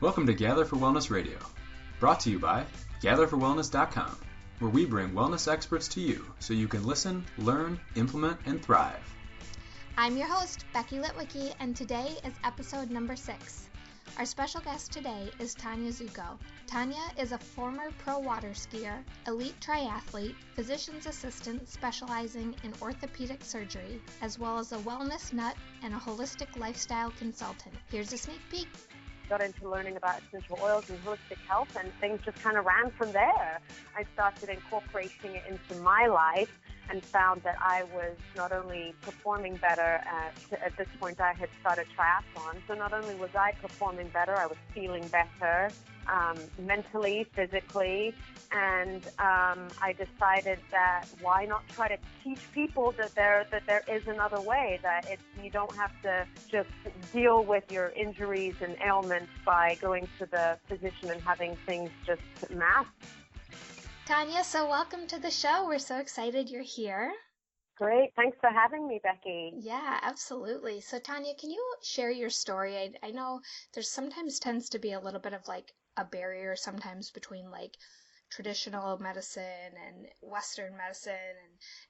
Welcome to Gather for Wellness Radio, brought to you by gatherforwellness.com, where we bring wellness experts to you so you can listen, learn, implement, and thrive. I'm your host, Becky Litwicki, and today is episode number 6. Our special guest today is Tanya Zucco. Tanya is a former pro water skier, elite triathlete, physician's assistant specializing in orthopedic surgery, as well as a wellness nut and a holistic lifestyle consultant. Here's a sneak peek. Got into learning about essential oils and holistic health, and things just kind of ran from there. I started incorporating it into my life and found that I was not only performing better, at this point I had started triathlon, so not only was I performing better, I was feeling better mentally, physically, and I decided that why not try to teach people that there is another way, that you don't have to just deal with your injuries and ailments by going to the physician and having things just masked. Tanya, so welcome to the show. We're so excited you're here. Great. Thanks for having me, Becky. Yeah, absolutely. So Tanya, can you share your story? I know there's sometimes tends to be a little bit of like a barrier sometimes between like traditional medicine and Western medicine,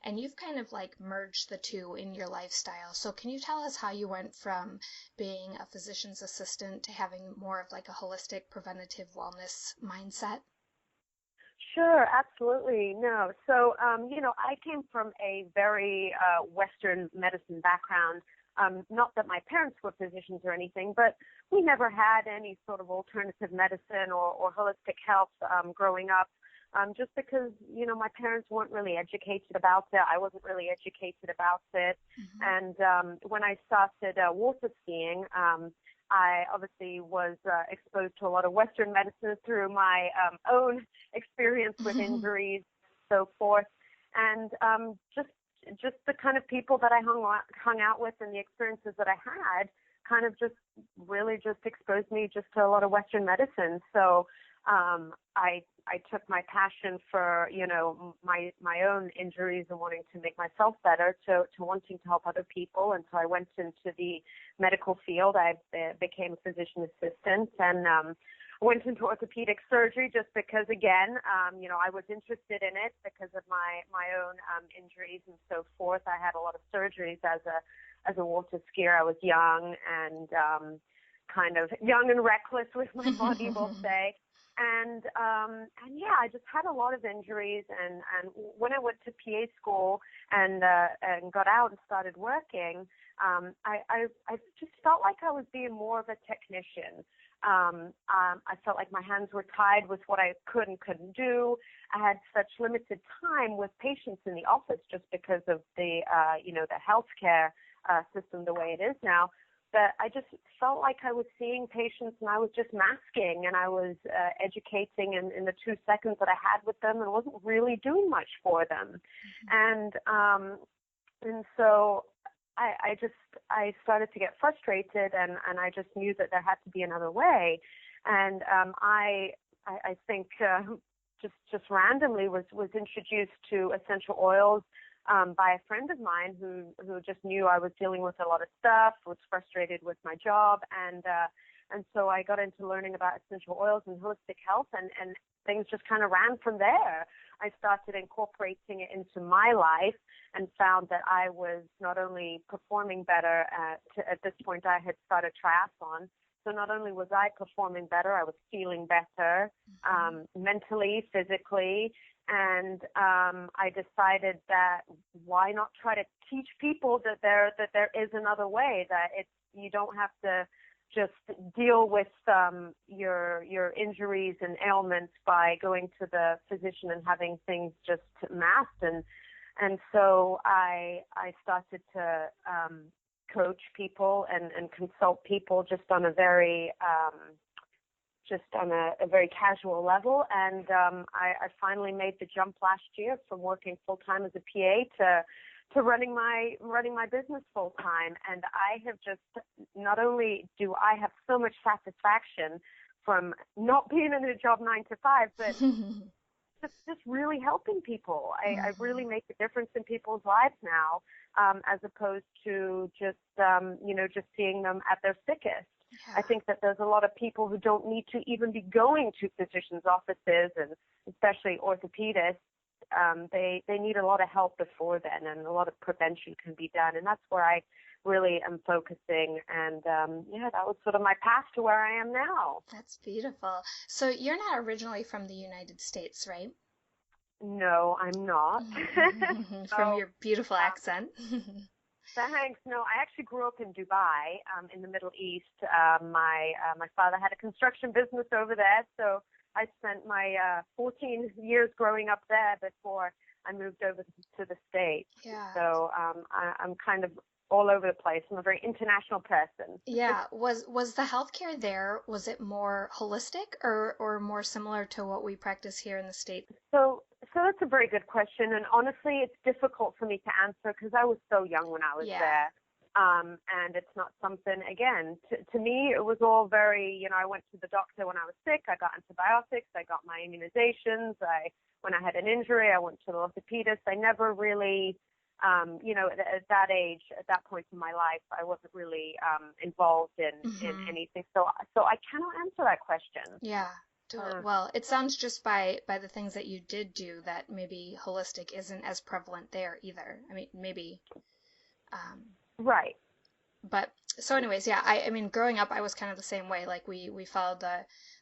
and you've kind of like merged the two in your lifestyle. So can you tell us how you went from being a physician's assistant to having more of like a holistic preventative wellness mindset? Sure, absolutely. No. So, I came from a very Western medicine background. Not that my parents were physicians or anything, but we never had any sort of alternative medicine or holistic health growing up, just because, my parents weren't really educated about it. I wasn't really educated about it. Mm-hmm. And when I started water skiing, I obviously was exposed to a lot of Western medicine through my own experience with injuries, so forth, and just the kind of people that I hung out with and the experiences that I had kind of just really just exposed me just to a lot of Western medicine. So I took my passion for, my own injuries and wanting to make myself better to wanting to help other people. And so I went into the medical field. I became a physician assistant and went into orthopedic surgery just because, again, I was interested in it because of my own injuries and so forth. I had a lot of surgeries as a water skier. I was young and kind of young and reckless with my body, we'll say. And yeah, I just had a lot of injuries. And when I went to PA school and got out and started working, I just felt like I was being more of a technician. I felt like my hands were tied with what I could and couldn't do. I had such limited time with patients in the office just because of the healthcare system the way it is now. That I just felt like I was seeing patients and I was just masking and I was educating in the 2 seconds that I had with them and wasn't really doing much for them. Mm-hmm. And so I started to get frustrated and I just knew that there had to be another way. And I think just randomly was introduced to essential oils by a friend of mine who just knew I was dealing with a lot of stuff, was frustrated with my job, and so I got into learning about essential oils and holistic health, and things just kind of ran from there. I started incorporating it into my life and found that I was not only performing better, at this point I had started triathlon, so not only was I performing better, I was feeling better mentally, physically, and I decided that why not try to teach people that there is another way, that you don't have to just deal with your injuries and ailments by going to the physician and having things just masked. And so I started to coach people and consult people just on a very casual level, and I finally made the jump last year from working full time as a PA to running my business full time. And I have just, not only do I have so much satisfaction from not being in a job 9 to 5, but just really helping people. I really make a difference in people's lives now, as opposed to just, just seeing them at their sickest. Yeah. I think that there's a lot of people who don't need to even be going to physicians' offices, and especially orthopedists. They need a lot of help before then, and a lot of prevention can be done. And that's where I really am focusing. And that was sort of my path to where I am now. That's beautiful. So you're not originally from the United States, right? No, I'm not. From your beautiful accent. Thanks. No, I actually grew up in Dubai, in the Middle East. My father had a construction business over there, so I spent my 14 years growing up there before I moved over to the States. Yeah. So I'm kind of all over the place. I'm a very international person. Yeah. Was the healthcare there, was it more holistic or more similar to what we practice here in the States? So that's a very good question, and honestly, it's difficult for me to answer because I was so young when I was there. And it's not something, again, to me, it was all very, I went to the doctor when I was sick, I got antibiotics, I got my immunizations, when I had an injury, I went to the orthopedist. I never really, at that age, at that point in my life, I wasn't really involved in anything. So I cannot answer that question. Yeah. Well, it sounds just by the things that you did do that maybe holistic isn't as prevalent there either. I mean, maybe. Right. But so anyways, yeah, I mean, growing up, I was kind of the same way. Like we followed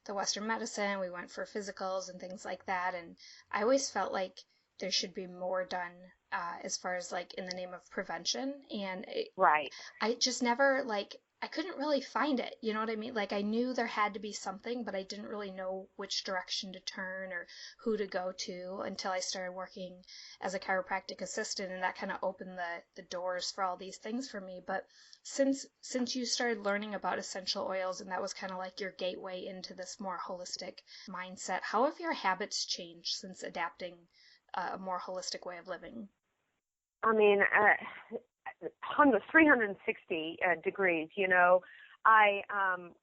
the Western medicine. We went for physicals and things like that. And I always felt like there should be more done as far as like in the name of prevention. And right. I just never I couldn't really find it. You know what I mean? Like I knew there had to be something, but I didn't really know which direction to turn or who to go to until I started working as a chiropractic assistant, and that kind of opened the doors for all these things for me. But since you started learning about essential oils, and that was kind of like your gateway into this more holistic mindset, how have your habits changed since adapting a more holistic way of living? I mean, 360 degrees, I,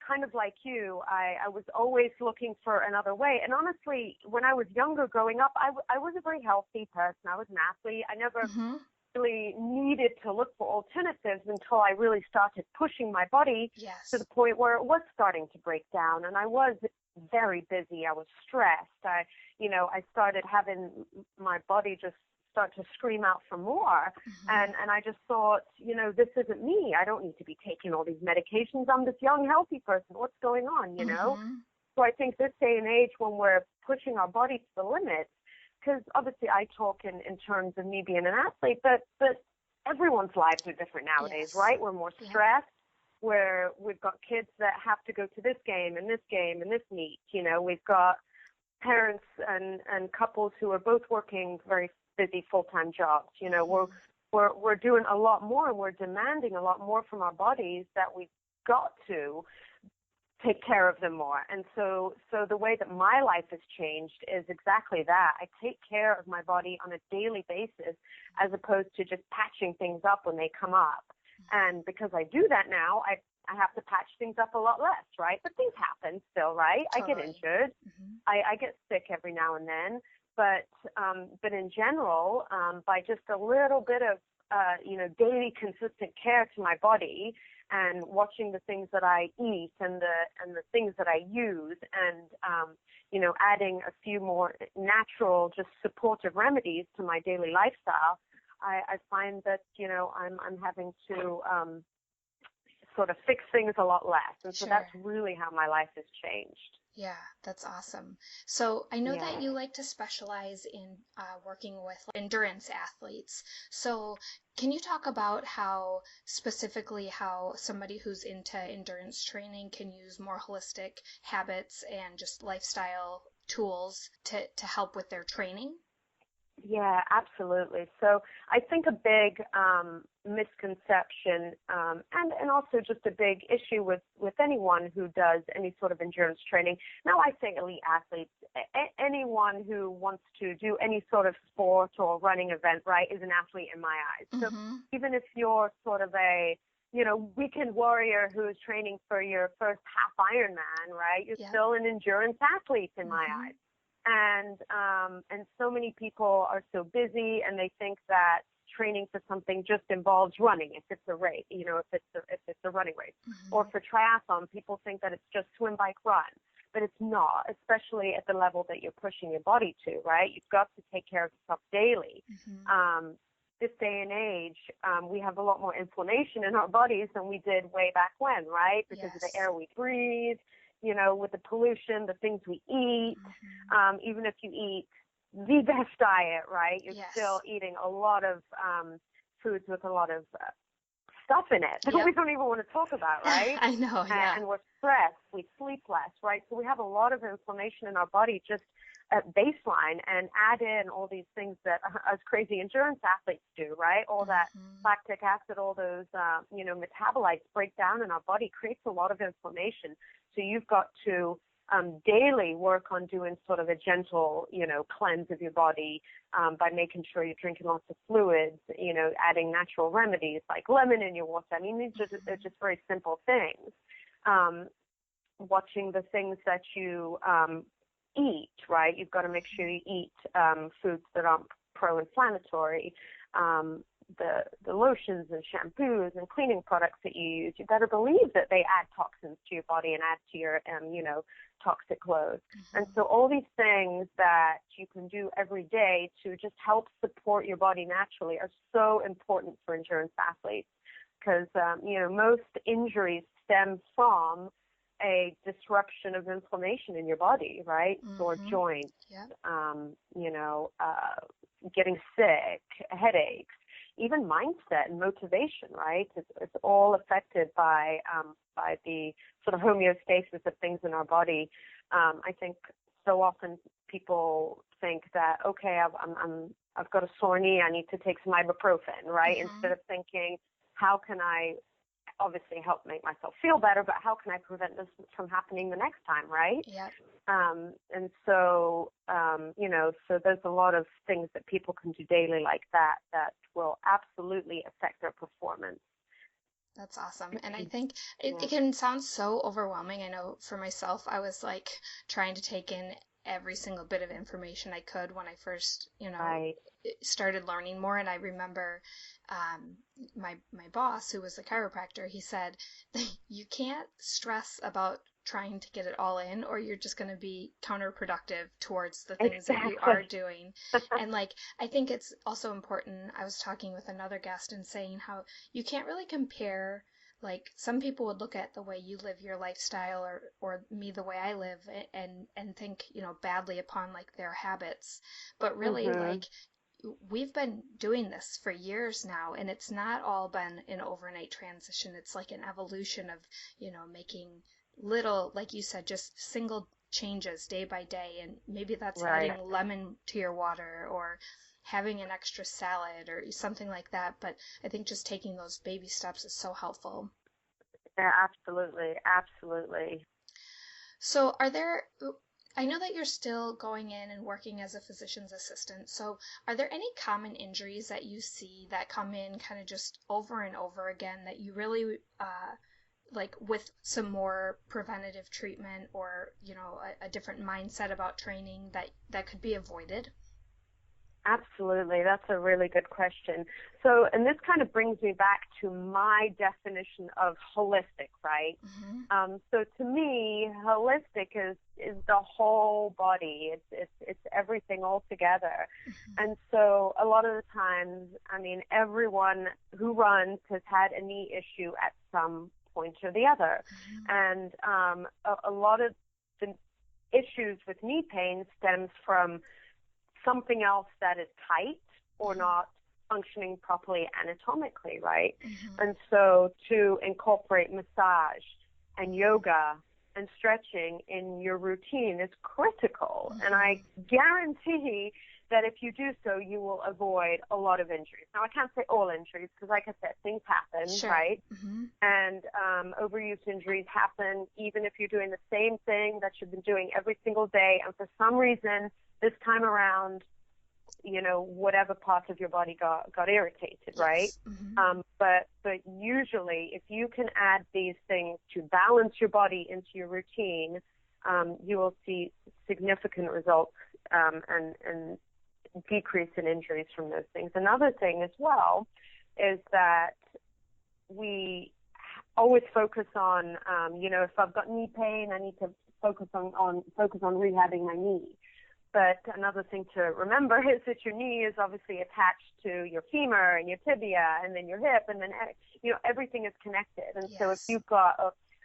kind of like you, I was always looking for another way. And honestly, when I was younger growing up, I was a very healthy person. I was an athlete. I never really needed to look for alternatives until I really started pushing my body to the point where it was starting to break down. And I was very busy. I was stressed. I started having my body just start to scream out for more. And I just thought, this isn't me. I don't need to be taking all these medications. I'm this young, healthy person. What's going on, So I think this day and age, when we're pushing our body to the limits, because obviously I talk in terms of me being an athlete, but everyone's lives are different nowadays, right? We're more stressed. Where we've got kids that have to go to this game and this game and this meet. We've got parents and couples who are both working very busy full-time jobs. We're doing a lot more, and we're demanding a lot more from our bodies that we've got to take care of them more. And so the way that my life has changed is exactly that. I take care of my body on a daily basis as opposed to just patching things up when they come up. And because I do that now, I have to patch things up a lot less, right? But things happen still, right? Totally. I get injured. I get sick every now and then. But in general, by just a little bit of, daily consistent care to my body and watching the things that I eat and the things that I use and, adding a few more natural, just supportive remedies to my daily lifestyle, I find that, I'm having to sort of fix things a lot less. And so that's really how my life has changed. Yeah, that's awesome. So I know that you like to specialize in working with endurance athletes. So can you talk about how somebody who's into endurance training can use more holistic habits and just lifestyle tools to help with their training? Yeah, absolutely. So I think a big misconception and also just a big issue with anyone who does any sort of endurance training. Now I say elite athletes, anyone who wants to do any sort of sport or running event, right, is an athlete in my eyes. So even if you're sort of a weekend warrior who's training for your first half Ironman, right, you're still an endurance athlete in my eyes. And so many people are so busy, and they think that training for something just involves running. If it's a race, if it's a running race, or for triathlon, people think that it's just swim, bike, run. But it's not, especially at the level that you're pushing your body to, right? You've got to take care of yourself daily. This day and age, we have a lot more inflammation in our bodies than we did way back when, right? Because of the air we breathe, with the pollution, the things we eat. Even if you eat the best diet, right, you're still eating a lot of foods with a lot of stuff in it that we don't even want to talk about, right? I know, yeah. And we're stressed, we sleep less, right? So we have a lot of inflammation in our body just at baseline, and add in all these things that us crazy endurance athletes do, right? All that lactic acid, all those, metabolites break down in our body, creates a lot of inflammation. So you've got to daily work on doing sort of a gentle, cleanse of your body by making sure you're drinking lots of fluids, adding natural remedies like lemon in your water. I mean, these are just very simple things. Watching the things that you eat, right? You've got to make sure you eat foods that aren't pro-inflammatory. The lotions and shampoos and cleaning products that you use, you better believe that they add toxins to your body and add to your, toxic load. And so all these things that you can do every day to just help support your body naturally are so important for endurance athletes, because, most injuries stem from a disruption of inflammation in your body, right? Sore joints, getting sick, headaches, even mindset and motivation, right? It's all affected by the sort of homeostasis of things in our body. I think so often people think that, okay, I've got a sore knee, I need to take some ibuprofen, right? Instead of thinking, how can I obviously help make myself feel better, but how can I prevent this from happening the next time, right? Yep. And so, so there's a lot of things that people can do daily like that will absolutely affect their performance. That's awesome. And I think it can sound so overwhelming. I know for myself, I was like trying to take in every single bit of information I could when I first, started learning more. And I remember my boss, who was a chiropractor, he said, you can't stress about trying to get it all in, or you're just going to be counterproductive towards the things that you are doing. And I think it's also important. I was talking with another guest and saying how you can't really compare. Some people would look at the way you live your lifestyle or me the way I live and think, badly upon their habits. But really, we've been doing this for years now, and it's not all been an overnight transition. It's like an evolution of, making little, like you said, just single changes day by day. And maybe that's adding lemon to your water or having an extra salad or something like that. But I think just taking those baby steps is so helpful. Yeah, absolutely. So I know that you're still going in and working as a physician's assistant. So are there any common injuries that you see that come in kind of just over and over again that you really, with some more preventative treatment or, a different mindset about training that could be avoided? Absolutely. That's a really good question. So, and this kind of brings me back to my definition of holistic, right? So to me, holistic is the whole body. It's everything all together. And so a lot of the times, everyone who runs has had a knee issue at some point or the other. And a lot of the issues with knee pain stems from something else that is tight or not functioning properly anatomically, right? And so to incorporate massage and yoga and stretching in your routine is critical. And I guarantee that if you do so, you will avoid a lot of injuries. Now, I can't say all injuries because, like I said, things happen, right? And overuse injuries happen even if you're doing the same thing that you've been doing every single day. And for some reason, this time around, whatever part of your body got irritated, right? But usually, if you can add these things to balance your body into your routine, you will see significant results and decrease in injuries from those things. Another thing as well is that we always focus on, if I've got knee pain, I need to focus on rehabbing my knee. But another thing to remember is that your knee is obviously attached to your femur and your tibia and then your hip, and then, everything is connected. And so if you've got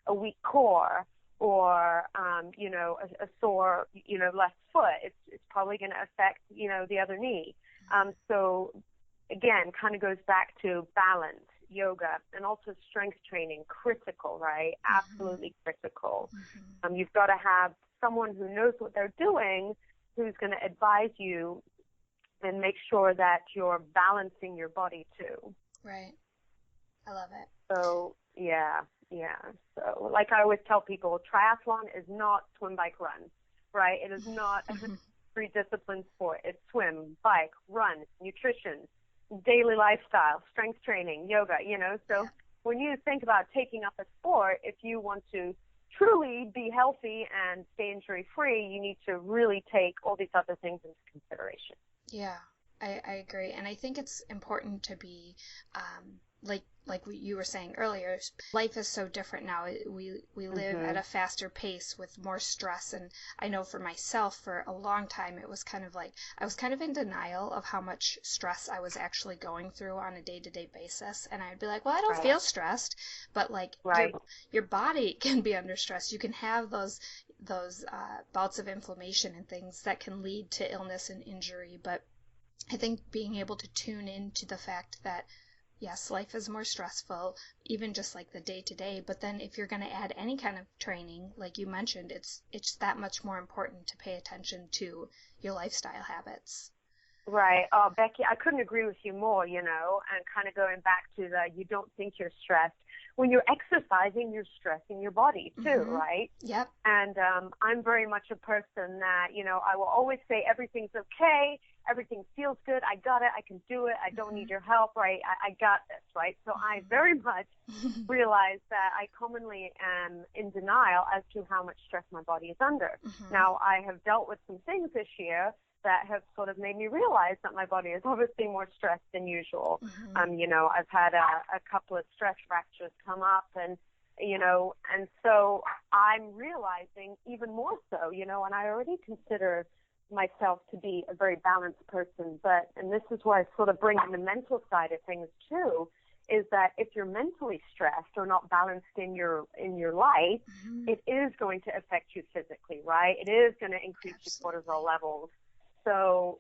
a weak core or, a sore, left foot, it's probably going to affect, the other knee. So again, kind of goes back to balance, yoga, and also strength training, critical, right? Absolutely critical. You've got to have someone who knows what they're doing, who's going to advise you and make sure that you're balancing your body too. Right. I love it. So, yeah. So, like I always tell people, triathlon is not swim, bike, run, right? It is not a three-discipline sport. It's swim, bike, run, nutrition, daily lifestyle, strength training, yoga, So when you think about taking up a sport, if you want to truly be healthy and stay injury-free, you need to really take all these other things into consideration. Yeah, I agree. And I think it's important to be, like you were saying earlier, life is so different now. We live at a faster pace with more stress. And I know for myself, for a long time, it was kind of like, I was kind of in denial of how much stress I was actually going through on a day-to-day basis. And I'd be like, well, I don't feel stressed, but like your body can be under stress. You can have those bouts of inflammation and things that can lead to illness and injury. But I think being able to tune into the fact that yes, life is more stressful, even just like the day-to-day, but then if you're going to add any kind of training, like you mentioned, it's that much more important to pay attention to your lifestyle habits. Right. Oh, Becky, I couldn't agree with you more, and kind of going back to you don't think you're stressed. When you're exercising, you're stressing your body too, right? Yep. And I'm very much a person that, I will always say everything's okay, everything feels good, I got it, I can do it, I don't need your help, right? I got this, right? So I very much realize that I commonly am in denial as to how much stress my body is under. Now, I have dealt with some things this year that have sort of made me realize that my body is obviously more stressed than usual. I've had a couple of stress fractures come up, and so I'm realizing even more so, and I already consider myself to be a very balanced person, and this is where I sort of bring in the mental side of things too, is that if you're mentally stressed or not balanced in your life, it is going to affect you physically, right? It is going to increase your cortisol levels. So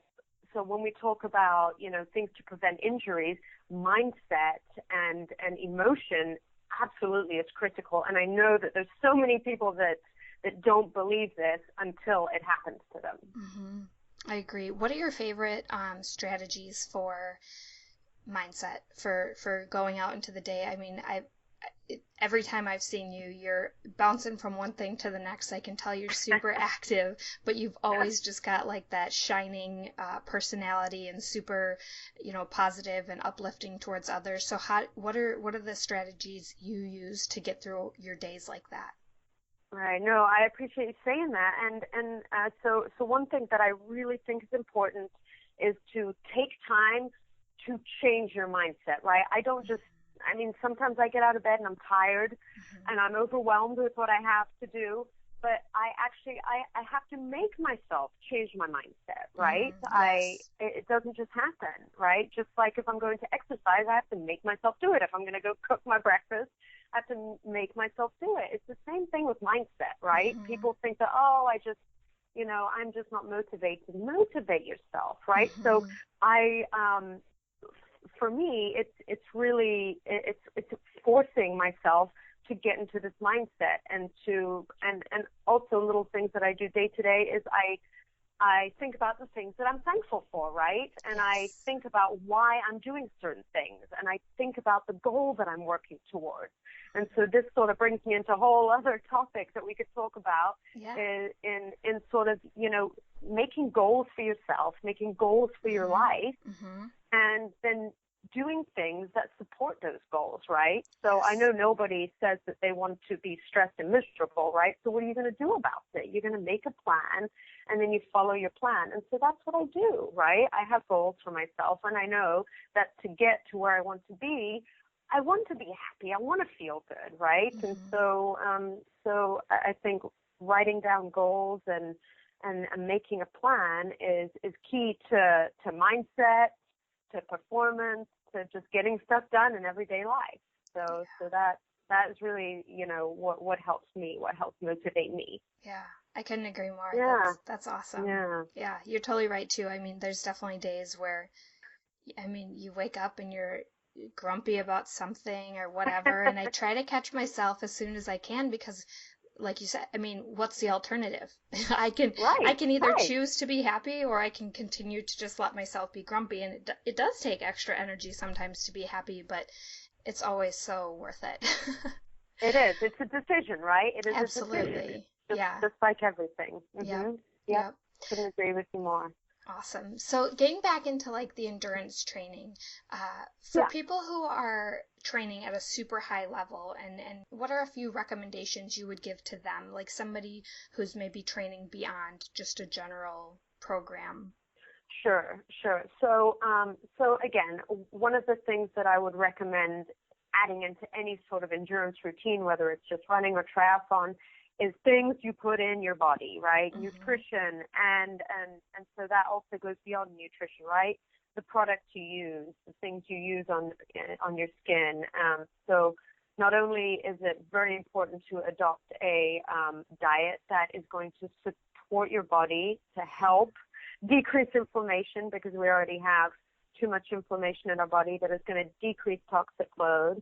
when we talk about, things to prevent injuries, mindset and emotion absolutely is critical. And I know that there's so many people that don't believe this until it happens to them. I agree. What are your favorite strategies for mindset, for going out into the day? I mean, every time I've seen you, you're bouncing from one thing to the next. I can tell you're super active, but you've always just got like that shining personality and super, positive and uplifting towards others. So what are the strategies you use to get through your days like that? Right. No, I appreciate you saying that. And so one thing that I really think is important is to take time to change your mindset, right? Sometimes I get out of bed and I'm tired and I'm overwhelmed with what I have to do, but I have to make myself change my mindset, right? It doesn't just happen, right? Just like if I'm going to exercise, I have to make myself do it. If I'm going to go cook my breakfast, I have to make myself do it. It's the same thing with mindset, right? People think that, I'm just not motivated. Motivate yourself, right? So for me, it's really forcing myself to get into this mindset, and also little things that I do day to day is I think about the things that I'm thankful for, right? And I think about why I'm doing certain things, and I think about the goal that I'm working towards. And so this sort of brings me into a whole other topic that we could talk about in sort of, making goals for yourself, making goals for your life, and then doing things that support those goals, right? So I know nobody says that they want to be stressed and miserable, right? So what are you going to do about it? You're going to make a plan, and then you follow your plan. And so that's what I do, right? I have goals for myself, and I know that to get to where I want to be, I want to be happy. I want to feel good, right? And so I think writing down goals and making a plan is key to mindset, to performance, to just getting stuff done in everyday life. So that is really, what helps me, what helps motivate me. Yeah, I couldn't agree more. Yeah. That's awesome. Yeah, you're totally right too. I mean, there's definitely days where, I mean, you wake up and you're grumpy about something or whatever, and I try to catch myself as soon as I can because, like you said, I mean, what's the alternative? I can either choose to be happy, or I can continue to just let myself be grumpy, and it does take extra energy sometimes to be happy, but it's always so worth it. It is. It's a decision, right? It is Absolutely. a decision. Just like everything. Yep. Couldn't agree with you more. Awesome. So getting back into like the endurance training, for people who are training at a super high level, and what are a few recommendations you would give to them, like somebody who's maybe training beyond just a general program? Sure. So again, one of the things that I would recommend adding into any sort of endurance routine, whether it's just running or triathlon, is things you put in your body, right? Nutrition, and so that also goes beyond nutrition, right? The products you use, the things you use on your skin. So not only is it very important to adopt a diet that is going to support your body to help decrease inflammation, because we already have too much inflammation in our body, that is going to decrease toxic load.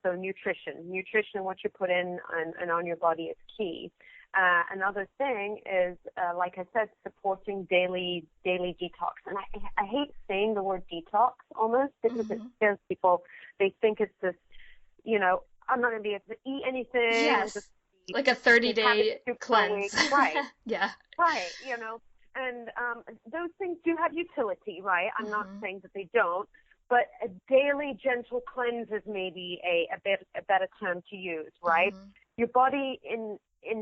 So nutrition, what you put in and on your body is key. Another thing is, like I said, supporting daily detox. And I hate saying the word detox almost, because it scares people. They think it's this, I'm not going to be able to eat anything. Yes, like a 30-day cleanse. Right. Yeah. Right, And those things do have utility, right? I'm not saying that they don't, but a daily gentle cleanse is maybe a better term to use, right? Your body in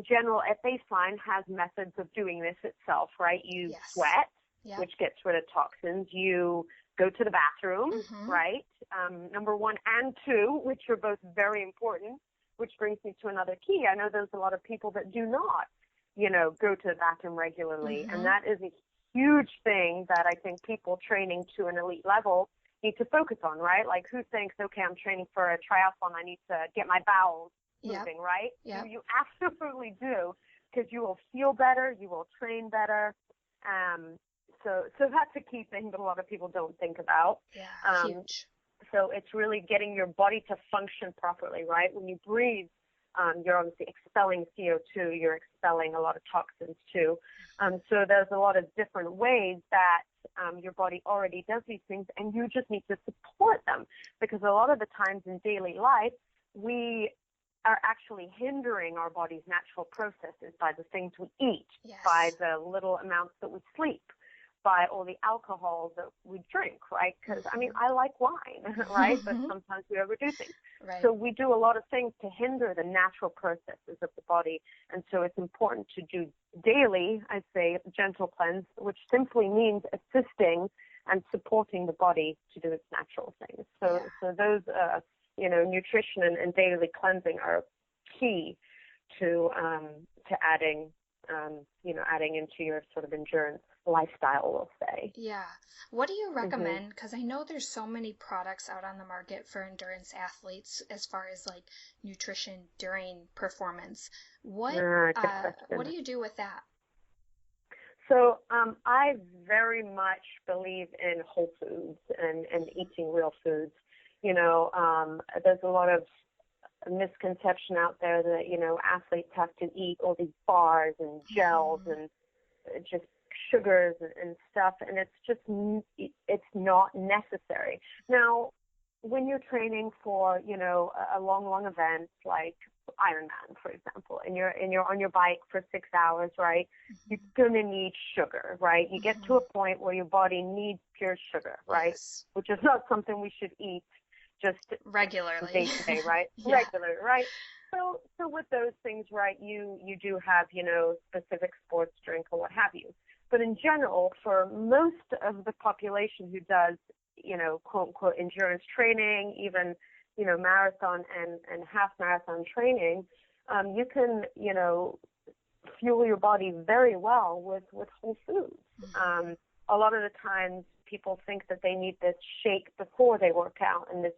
general at baseline has methods of doing this itself, right? You sweat, which gets rid of toxins. You go to the bathroom, right? Number 1 and 2, which are both very important, which brings me to another key. I know there's a lot of people that do not go to the bathroom regularly. And that is a huge thing that I think people training to an elite level need to focus on, right? Like, who thinks, okay, I'm training for a triathlon, I need to get my bowels moving, right? You absolutely do, because you will feel better, you will train better. So that's a key thing that a lot of people don't think about. Huge. So it's really getting your body to function properly, right? When you breathe, you're obviously expelling CO2, you're expelling a lot of toxins too. So there's a lot of different ways that your body already does these things, and you just need to support them, because a lot of the times in daily life, we are actually hindering our body's natural processes by the things we eat, by the little amounts that we sleep, by all the alcohol that we drink, right? Because, I mean, I like wine, right? But sometimes we overdo things. Right. So we do a lot of things to hinder the natural processes of the body. And so it's important to do daily, I'd say, gentle cleanse, which simply means assisting and supporting the body to do its natural things. So those, nutrition and daily cleansing are key to adding, adding into your sort of endurance lifestyle, we'll say. Yeah. What do you recommend? Because I know there's so many products out on the market for endurance athletes as far as like nutrition during performance. What do you do with that? So I very much believe in whole foods and eating real foods. There's a lot of misconception out there that, athletes have to eat all these bars and gels and just sugars and stuff, and it's not necessary. Now, when you're training for, a long event like Ironman, for example, and you're on your bike for 6 hours, right? You're gonna need sugar, right? You get to a point where your body needs pure sugar, right? Yes. Which is not something we should eat just regularly, day to day, right? Yeah. Regular, right? So with those things, right, you do have, specific sports drink or what have you. But in general, for most of the population who does, quote unquote endurance training, even, marathon and half marathon training, you can, fuel your body very well with whole foods. A lot of the times people think that they need this shake before they work out and this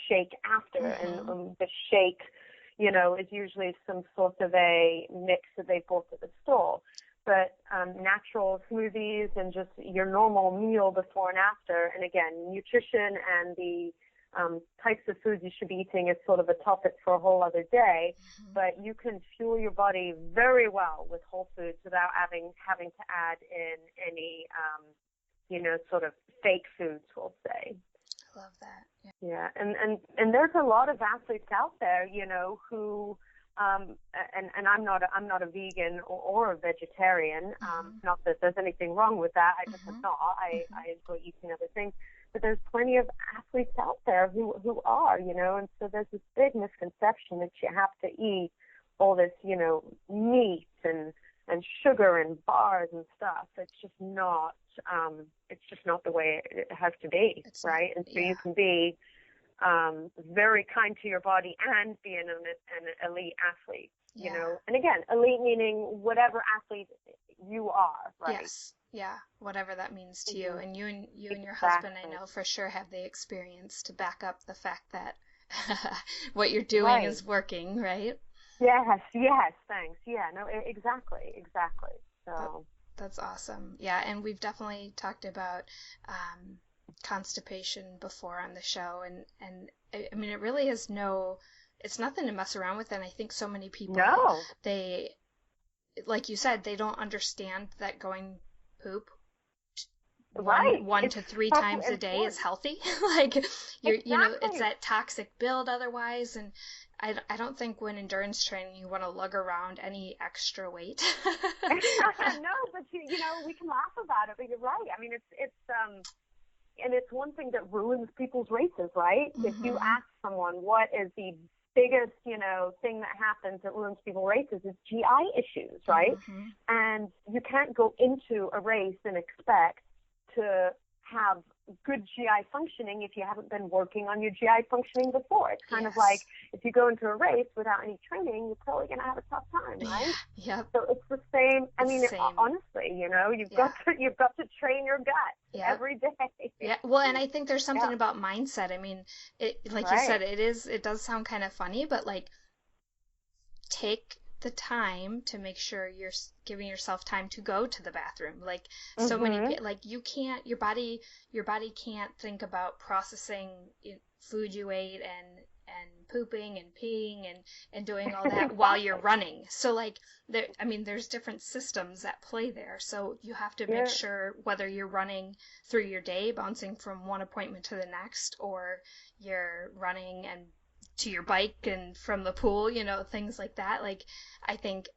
shake after, and the shake, is usually some sort of a mix that they bought at the store. But natural smoothies and just your normal meal before and after, and again, nutrition and the types of foods you should be eating is sort of a topic for a whole other day, but you can fuel your body very well with whole foods without having to add in any, sort of fake foods, we'll say. I love that. Yeah, and there's a lot of athletes out there, who, and I'm not a vegan or a vegetarian. Not that there's anything wrong with that. I just am not. I enjoy eating other things. But there's plenty of athletes out there who are, and so there's this big misconception that you have to eat all this, meat and sugar and bars and stuff. It's just not the way it has to be, right? And so you can be very kind to your body and be an elite athlete, you know. And again, elite meaning whatever athlete you are, right? Yes. Yeah, whatever that means to you. And you and your husband, I know for sure, have the experience to back up the fact that what you're doing is working, right? Yes, thanks. Yeah, no, exactly. So that's awesome. Yeah, and we've definitely talked about constipation before on the show, and I mean, it really is it's nothing to mess around with, and I think so many people, they, like you said, they don't understand that going poop one to three times a day is healthy. Like it's that toxic build otherwise, and I don't think when endurance training you want to lug around any extra weight. No, but we can laugh about it, but you're right. I mean, it's and it's one thing that ruins people's races, right? If you ask someone what is the biggest, thing that happens that ruins people's races, is GI issues, right? And you can't go into a race and expect to have good GI functioning if you haven't been working on your GI functioning before. It's kind of like if you go into a race without any training, you're probably going to have a tough time, right? Yep. So it's the same. I mean, honestly, you've got to train your gut every day. Yeah. Well, and I think there's something about mindset. I mean, like you said, it does sound kind of funny, but like, take the time to make sure you're giving yourself time to go to the bathroom. Like so many, like you can't, your body can't think about processing food you ate and pooping and peeing and doing all that while you're running. So like there's different systems at play there. So you have to make sure whether you're running through your day, bouncing from one appointment to the next, or you're running and to your bike and from the pool, things like that. Like I think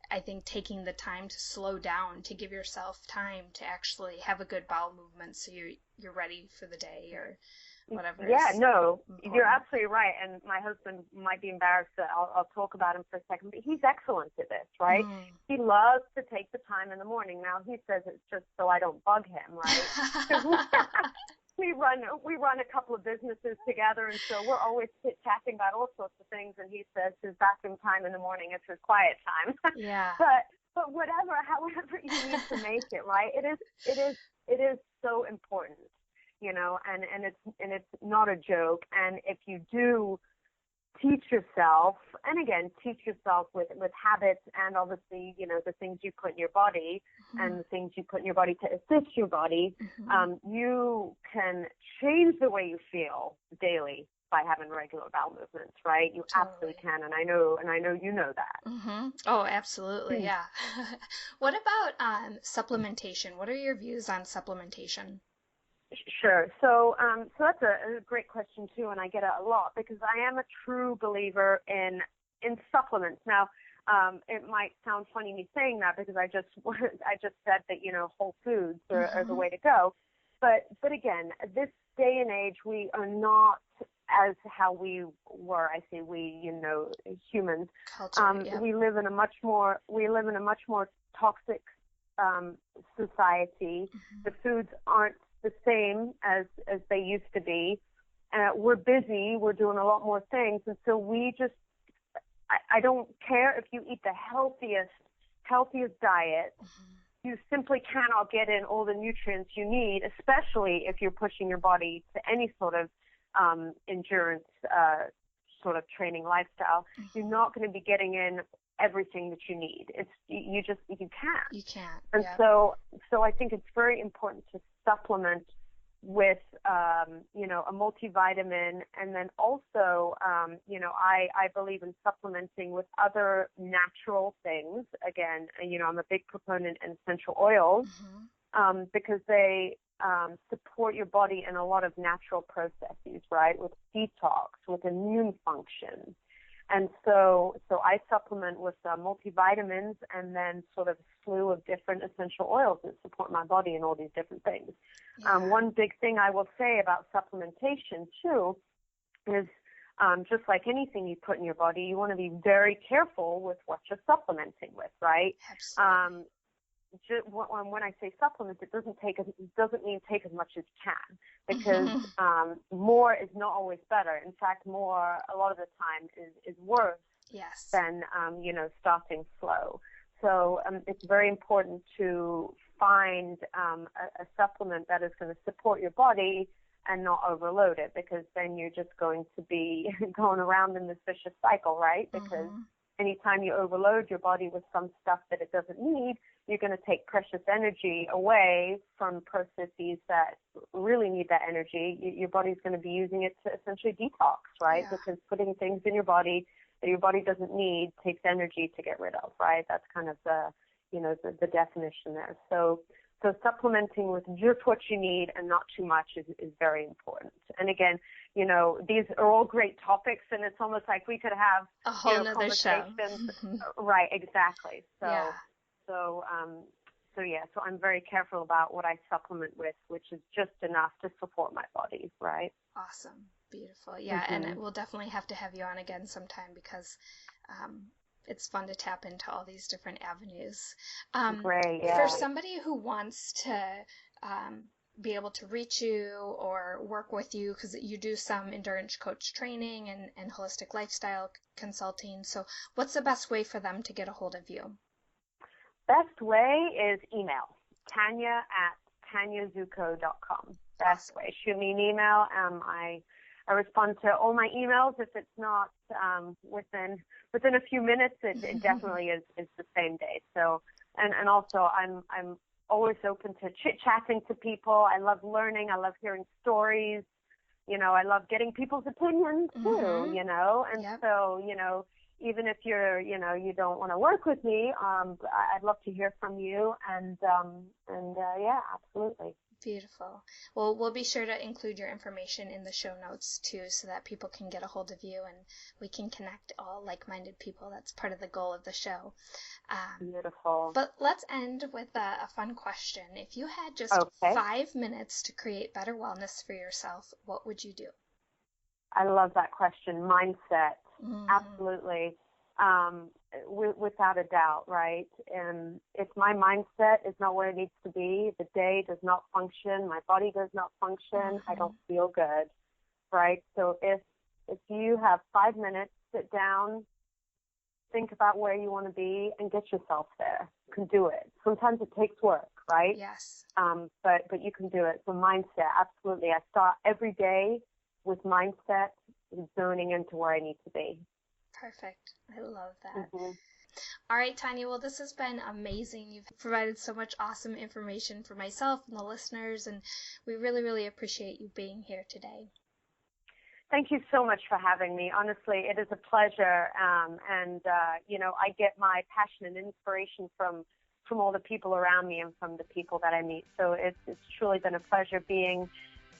taking the time to slow down, to give yourself time to actually have a good bowel movement so you're ready for the day or whatever. Yeah, no, you're absolutely right. And my husband might be embarrassed that I'll talk about him for a second, but he's excellent at this, right? He loves to take the time in the morning. Now he says it's just so I don't bug him, right? We run a couple of businesses together, and so we're always chit-chatting about all sorts of things, and he says his bathroom time in the morning is his quiet time. Yeah. But however you need to make it, right? It is so important, and it's not a joke. And if you do teach yourself with habits, and obviously, the things you put in your body and the things you put in your body to assist your body, you can change the way you feel daily by having regular bowel movements, right? You absolutely can, and I know you know that. Oh, absolutely, yeah. What about supplementation? What are your views on supplementation? Sure. So that's a great question too, and I get it a lot because I am a true believer in supplements. Now, it might sound funny me saying that because I just said that whole foods are the way to go, but again, this day and age we are not as how we were. I say we, humans. Culture, yeah. We live in a much more toxic society. Mm-hmm. The foods aren't the same as they used to be. We're busy. We're doing a lot more things, and so we just. I don't care if you eat the healthiest diet. Mm-hmm. You simply cannot get in all the nutrients you need, especially if you're pushing your body to any sort of endurance sort of training lifestyle. Mm-hmm. You're not going to be getting in everything that you need. You can't. You can't. And yeah. so I think it's very important to supplement with a multivitamin, and then also I believe in supplementing with other natural things. Again, I'm a big proponent in essential oils. Mm-hmm. Because they support your body in a lot of natural processes, right? With detox, with immune function. And so I supplement with multivitamins and then sort of a slew of different essential oils that support my body in all these different things. Yeah. One big thing I will say about supplementation, too, is just like anything you put in your body, you want to be very careful with what you're supplementing with, right? Absolutely. When I say supplement, it doesn't mean take as much as you can, because more is not always better. In fact, more a lot of the time is worse. Yes. Than starting slow. So it's very important to find a supplement that is going to support your body and not overload it, because then you're just going to be going around in this vicious cycle, right? Because anytime you overload your body with some stuff that it doesn't need, you're going to take precious energy away from processes that really need that energy. Your body's going to be using it to essentially detox, right? Yeah. Because putting things in your body that your body doesn't need takes energy to get rid of, right? That's kind of the definition there. So supplementing with just what you need and not too much is very important. And again, these are all great topics, and it's almost like we could have a whole nother show. Right, exactly. So, yeah. So I'm very careful about what I supplement with, which is just enough to support my body, right? Awesome. Beautiful. Yeah, and we'll definitely have to have you on again sometime, because it's fun to tap into all these different avenues. Great, yeah. For somebody who wants to be able to reach you or work with you, because you do some endurance coach training and holistic lifestyle consulting, so what's the best way for them to get a hold of you? Best way is email, Tanya@tanyazucco.com. Best way. Shoot me an email. I respond to all my emails. If it's not within a few minutes, it definitely is the same day. So, and also I'm always open to chit-chatting to people. I love learning. I love hearing stories. I love getting people's opinions too, and yep. So, even if you don't want to work with me, I'd love to hear from you. And yeah, absolutely. Beautiful. Well, we'll be sure to include your information in the show notes too, so that people can get a hold of you and we can connect all like-minded people. That's part of the goal of the show. Beautiful. But let's end with a fun question. If you had just 5 minutes to create better wellness for yourself, what would you do? I love that question. Mindset. Absolutely. Without a doubt, right? And if my mindset is not where it needs to be, the day does not function, my body does not function, I don't feel good, right? So if you have 5 minutes, sit down, think about where you want to be, and get yourself there. You can do it. Sometimes it takes work, right? Yes. But you can do it. So mindset, absolutely. I start every day with mindset, zoning into where I need to be. Perfect. I love that. All right, Tanya. Well, this has been amazing. You've provided so much awesome information for myself and the listeners, and we really, really appreciate you being here today. Thank you so much for having me. Honestly, it is a pleasure. I get my passion and inspiration from from all the people around me and from the people that I meet. So it's truly been a pleasure being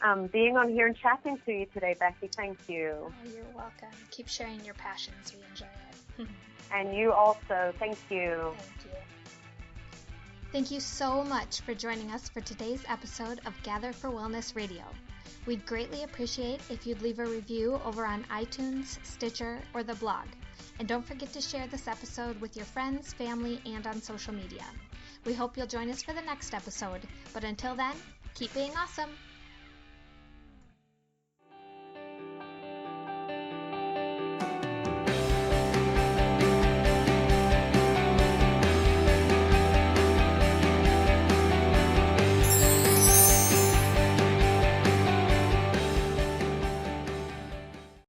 on here and chatting to you today, Becky. Thank you. Oh, you're welcome. Keep sharing your passions. We enjoy it. And you also. Thank you. Thank you. Thank you so much for joining us for today's episode of Gather for Wellness Radio. We'd greatly appreciate if you'd leave a review over on iTunes, Stitcher, or the blog. And don't forget to share this episode with your friends, family, and on social media. We hope you'll join us for the next episode. But until then, keep being awesome.